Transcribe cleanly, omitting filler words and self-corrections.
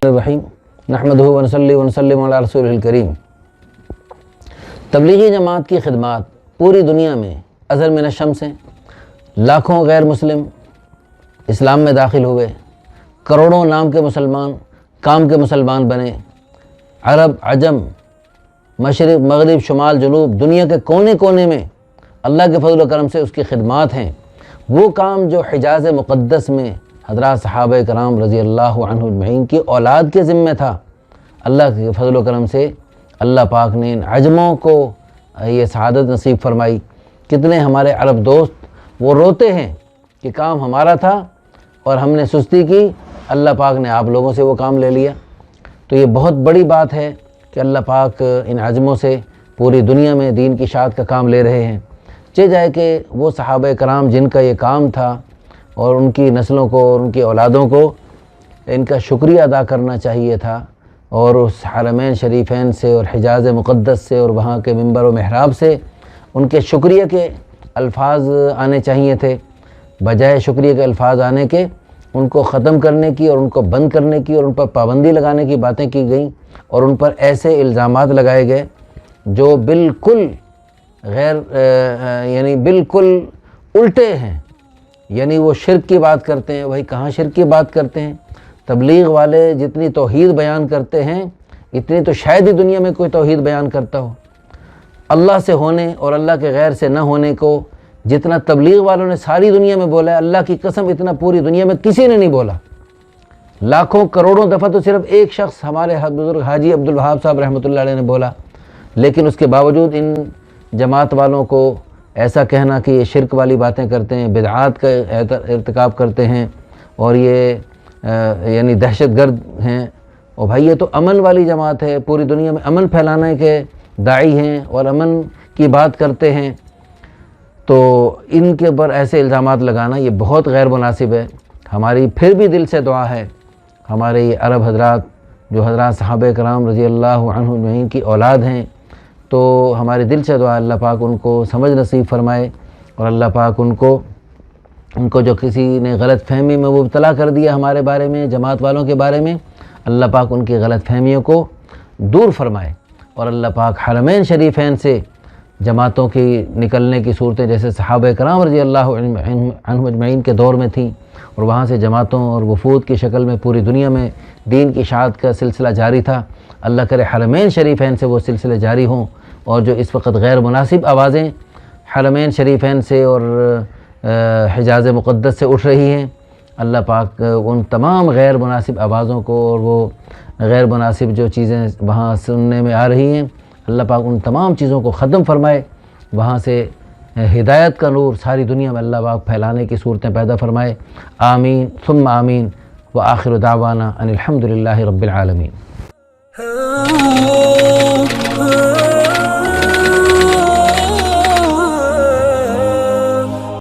الرحیم نحمدہ ونصلی ونسلم علی رسولہ الکریم۔ تبلیغی جماعت کی خدمات پوری دنیا میں ازہر من الشمس ہیں۔ لاکھوں غیر مسلم اسلام میں داخل ہوئے، کروڑوں نام کے مسلمان کام کے مسلمان بنے۔ عرب عجم، مشرق مغرب شمال جنوب، دنیا کے کونے کونے میں اللہ کے فضل و کرم سے اس کی خدمات ہیں۔ وہ کام جو حجاز مقدس میں حضرات صحابہ کرام رضی اللہ عنہ اجمعین کی اولاد کے ذمہ تھا، اللہ کے فضل و کرم سے اللہ پاک نے ان عجموں کو یہ سعادت نصیب فرمائی۔ کتنے ہمارے عرب دوست وہ روتے ہیں کہ کام ہمارا تھا اور ہم نے سستی کی، اللہ پاک نے آپ لوگوں سے وہ کام لے لیا۔ تو یہ بہت بڑی بات ہے کہ اللہ پاک ان عجموں سے پوری دنیا میں دین کی اشاعت کا کام لے رہے ہیں۔ چہ جائے کہ وہ صحابہ کرام جن کا یہ کام تھا اور ان کی نسلوں کو اور ان کی اولادوں کو ان کا شکریہ ادا کرنا چاہیے تھا، اور اس حرمین شریفین سے اور حجاز مقدس سے اور وہاں کے منبر و محراب سے ان کے شکریہ کے الفاظ آنے چاہیے تھے۔ بجائے شکریہ کے الفاظ آنے کے ان کو ختم کرنے کی اور ان کو بند کرنے کی اور ان پر پابندی لگانے کی باتیں کی گئیں، اور ان پر ایسے الزامات لگائے گئے جو بالکل یعنی بالکل الٹے ہیں۔ یعنی وہ شرک کی بات کرتے ہیں، وہی کہاں شرک کی بات کرتے ہیں۔ تبلیغ والے جتنی توحید بیان کرتے ہیں اتنی تو شاید ہی دنیا میں کوئی توحید بیان کرتا ہو۔ اللہ سے ہونے اور اللہ کے غیر سے نہ ہونے کو جتنا تبلیغ والوں نے ساری دنیا میں بولا ہے، اللہ کی قسم اتنا پوری دنیا میں کسی نے نہیں بولا۔ لاکھوں کروڑوں دفعہ تو صرف ایک شخص ہمارے بزرگ حاجی عبدالوہاب صاحب رحمۃ اللہ علیہ نے بولا، لیکن اس کے باوجود ان جماعت والوں کو ایسا کہنا کہ یہ شرک والی باتیں کرتے ہیں، بدعات کا ارتکاب کرتے ہیں اور یہ یعنی دہشت گرد ہیں۔ اور بھائی یہ تو امن والی جماعت ہے، پوری دنیا میں امن پھیلانے کے داعی ہیں اور امن کی بات کرتے ہیں، تو ان کے اوپر ایسے الزامات لگانا یہ بہت غیر مناسب ہے۔ ہماری پھر بھی دل سے دعا ہے، ہمارے یہ عرب حضرات جو حضرات صحابہ کرام رضی اللہ عنہ اجمعین کی اولاد ہیں، تو ہمارے دل سے دعا اللہ پاک ان کو سمجھ نصیب فرمائے، اور اللہ پاک ان کو جو کسی نے غلط فہمی میں مبتلا کر دیا ہمارے بارے میں، جماعت والوں کے بارے میں، اللہ پاک ان کی غلط فہمیوں کو دور فرمائے، اور اللہ پاک حرمین شریفین سے جماعتوں کی نکلنے کی صورتیں جیسے صحابہ کرام رضی اللہ عنہ اجمعین کے دور میں تھیں، اور وہاں سے جماعتوں اور وفود کی شکل میں پوری دنیا میں دین کی اشاعت کا سلسلہ جاری تھا، اللہ کرے حرمین شریفین سے وہ سلسلے جاری ہوں، اور جو اس وقت غیر مناسب آوازیں حرمین شریفین سے اور حجاز مقدس سے اٹھ رہی ہیں، اللہ پاک ان تمام غیر مناسب آوازوں کو اور وہ غیر مناسب جو چیزیں وہاں سننے میں آ رہی ہیں، اللہ پاک ان تمام چیزوں کو ختم فرمائے، وہاں سے ہدایت کا نور ساری دنیا میں اللہ پاک پھیلانے کی صورتیں پیدا فرمائے۔ آمین ثم آمین، وآخر دعوانا ان الحمد للہ رب العالمین۔